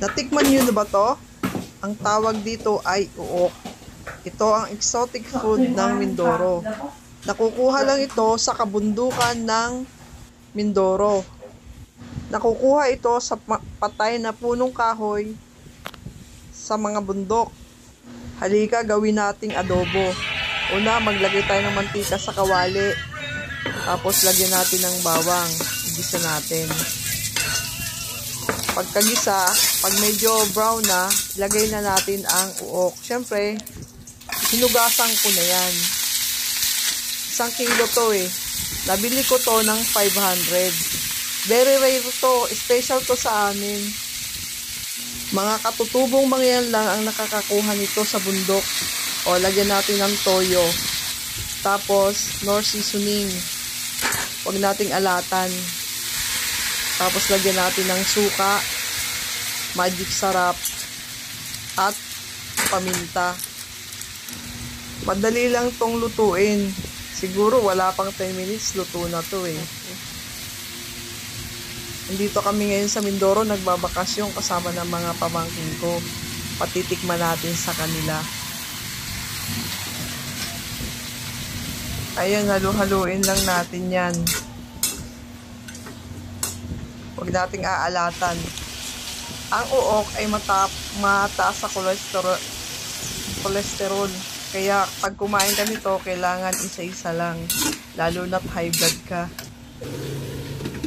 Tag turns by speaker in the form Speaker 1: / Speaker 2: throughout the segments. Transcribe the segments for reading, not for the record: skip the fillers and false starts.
Speaker 1: Natikman nyo na ba to? Ang tawag dito ay uok. Ito ang exotic food ng Mindoro. Nakukuha lang ito sa kabundukan ng Mindoro. Nakukuha ito sa patay na punong kahoy sa mga bundok. Halika, gawin nating adobo. Una, maglagay tayo ng mantika sa kawali. Tapos, lagyan natin ng bawang. Igisa natin. Pagkagisa, pag medyo brown na, ilagay na natin ang uok. Siyempre, hinugasan ko na yan. 1 kilo to eh. Nabili ko to ng 500. Very rare to. Special to sa amin. Mga katutubong mangyan lang ang nakakakuha nito sa bundok. O, lagyan natin ng toyo. Tapos, nor seasoning. Huwag nating alatan. Tapos, lagyan natin ng suka, magic sarap, at paminta. Madali lang tong lutuin. Siguro, wala pang 10 minutes, luto na to eh. Nandito kami ngayon sa Mindoro, nagbabakasyon kasama ng mga pamangkin ko. Patitikman natin sa kanila. Ayan, halu-haluin lang natin yan. Huwag nating aalatan. Ang uok ay mataas sa kolesterol. Kaya pag kumain ka nito, kailangan isa-isa lang. Lalo na't high blood ka.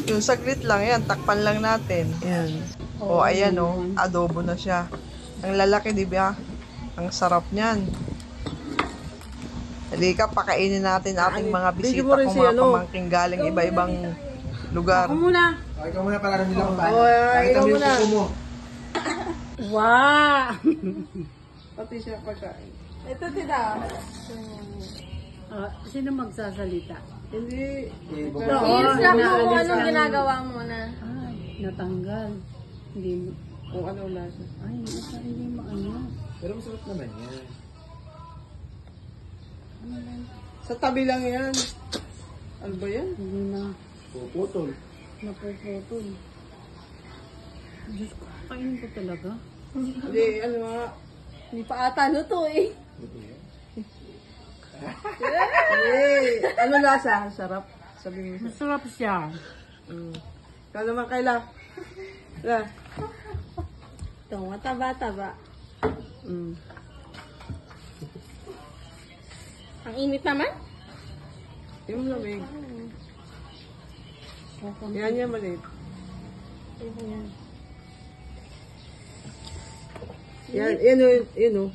Speaker 1: Yung saglit lang yan, takpan lang natin. Ayan. O, ayan o, adobo na siya. Ang lalaki, di ba? Ang sarap niyan. Halika, pakainin natin ating mga bisita kung mga pamangking galing iba-ibang lugar.
Speaker 2: Ako muna.
Speaker 3: Ikaw muna para nila akong paano.
Speaker 1: Ikaw muna.
Speaker 2: Wow!
Speaker 1: Pati siya pagkain.
Speaker 2: Ito sila. Sino magsasalita?
Speaker 1: Hindi.
Speaker 4: I-snap mo kung anong ginagawa mo na.
Speaker 2: Ay, natanggal. Hindi mo.
Speaker 1: Kung ano lasa.
Speaker 2: Ay, hindi mo ano.
Speaker 3: Pero masarap naman yan.
Speaker 1: Sa tabi lang yan. Ano ba yan?
Speaker 2: Hindi na.
Speaker 3: Puputol.
Speaker 2: Napuputol. Diyos ko, kainin ko talaga.
Speaker 1: Hindi, ano nga.
Speaker 4: Hindi pa ata luto eh.
Speaker 1: Hey, ano lasa? Sarap. Sabi mo.
Speaker 2: Masarap siya.
Speaker 1: Ikaw naman, Kayla. Kayla.
Speaker 4: Ito, mataba-taba. Ang init naman.
Speaker 1: Yung lamig. Yan yan maliit. Yan o, yun o.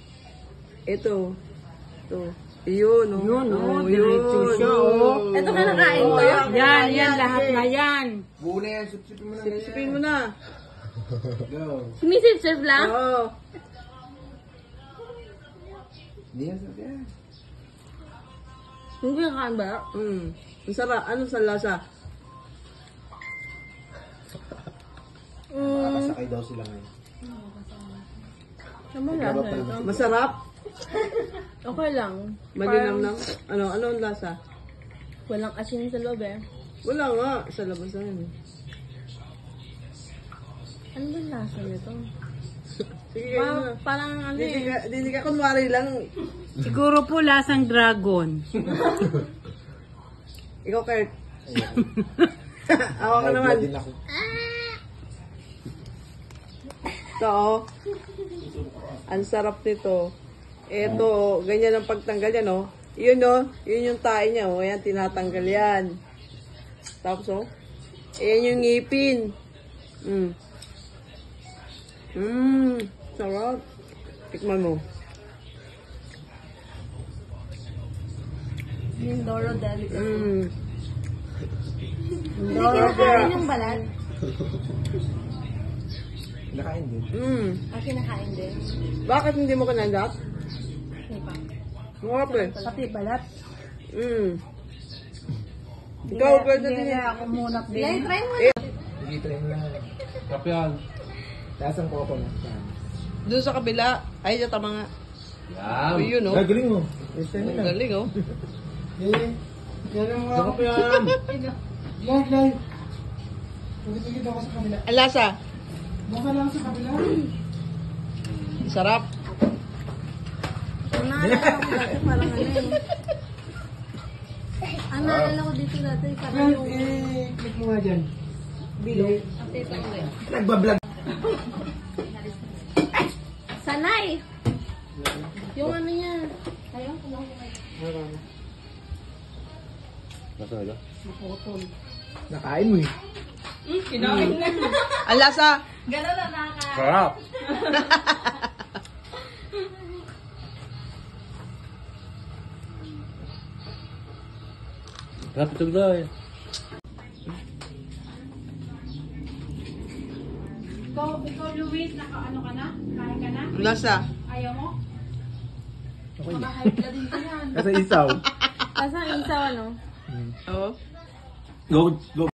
Speaker 1: Ito. Ito. Yun o.
Speaker 2: Yun, diretso siya, oh.
Speaker 4: Ito ka nakain to.
Speaker 2: Yan, lahat na yan.
Speaker 3: Buo na yan. Sipsipin mo na.
Speaker 1: Sipin mo na.
Speaker 3: Go.
Speaker 4: Sumisip-sip lang.
Speaker 1: Oo.
Speaker 3: Hindi yan sarap yan.
Speaker 4: Hindi ka kain ba?
Speaker 1: Ang sarap. Ano sa lasa?
Speaker 3: Makakasakay daw sila ngayon.
Speaker 4: Naman lasa ito.
Speaker 1: Masarap?
Speaker 4: Okay lang.
Speaker 1: Malinam lang? Ano ang lasa?
Speaker 4: Walang asin sa loob eh.
Speaker 1: Wala nga. Sa labas na yun.
Speaker 4: Ano ba lasa nito?
Speaker 1: Sige, kayo na.
Speaker 4: Parang ano eh.
Speaker 1: Hindi ka kunwari lang.
Speaker 2: Siguro po lasang dragon.
Speaker 1: Ikaw, Kurt. Ako ka naman.
Speaker 3: Din ako.
Speaker 1: Ito, oh. Ang sarap nito. Ito, oh. Ganyan ang pagtanggal yan, oh. Yun, oh. Yun yung tae niya, oh. Ayan, tinatanggal yan. Tapos, oh. Ayan yung ngipin. Sarap. Tikman mo.
Speaker 4: Mindoro delicacy. Hindi
Speaker 1: Mindoro
Speaker 4: kinakain yung balat.
Speaker 3: Nakain din.
Speaker 4: Kinakain din.
Speaker 1: Bakit hindi mo kananggap?
Speaker 4: Hindi pa.
Speaker 1: Mukha eh.
Speaker 4: Pati balat.
Speaker 1: Ikaw, pwede din.
Speaker 2: Ako muna din.
Speaker 4: Yan, try mo.
Speaker 3: Sige, try mo lang. Kapyan. Taas ang coconut.
Speaker 1: Doon sa kabila. Ay, tama nga.
Speaker 3: Yan.
Speaker 1: Oh, yun, oh.
Speaker 3: Galing mo.
Speaker 1: Ang galing, oh.
Speaker 3: Yan ang mga kapyan. Live. Pagkikita ko sa kabila.
Speaker 1: Ang lasa. Sarap.
Speaker 4: Ang naalala ko dati, parang ano eh. Ang naalala ko dito dati, parang yung...
Speaker 5: Click mo nga dyan.
Speaker 4: Bilog.
Speaker 5: Nagbablog.
Speaker 4: Sanay! Yung ano niya. Ayaw,
Speaker 3: Nasa na
Speaker 5: Nakain mo eh.
Speaker 1: Ang lasa.
Speaker 4: Gano'n na naka...
Speaker 3: Sarap! Sarap ito guys.
Speaker 2: Ikaw Luis, ano ka na? Kain ka na?
Speaker 1: Ang lasa.
Speaker 2: Ayaw mo?
Speaker 5: Kasi isaw.
Speaker 4: Kasang isaw, ano?
Speaker 1: Oo.
Speaker 5: Go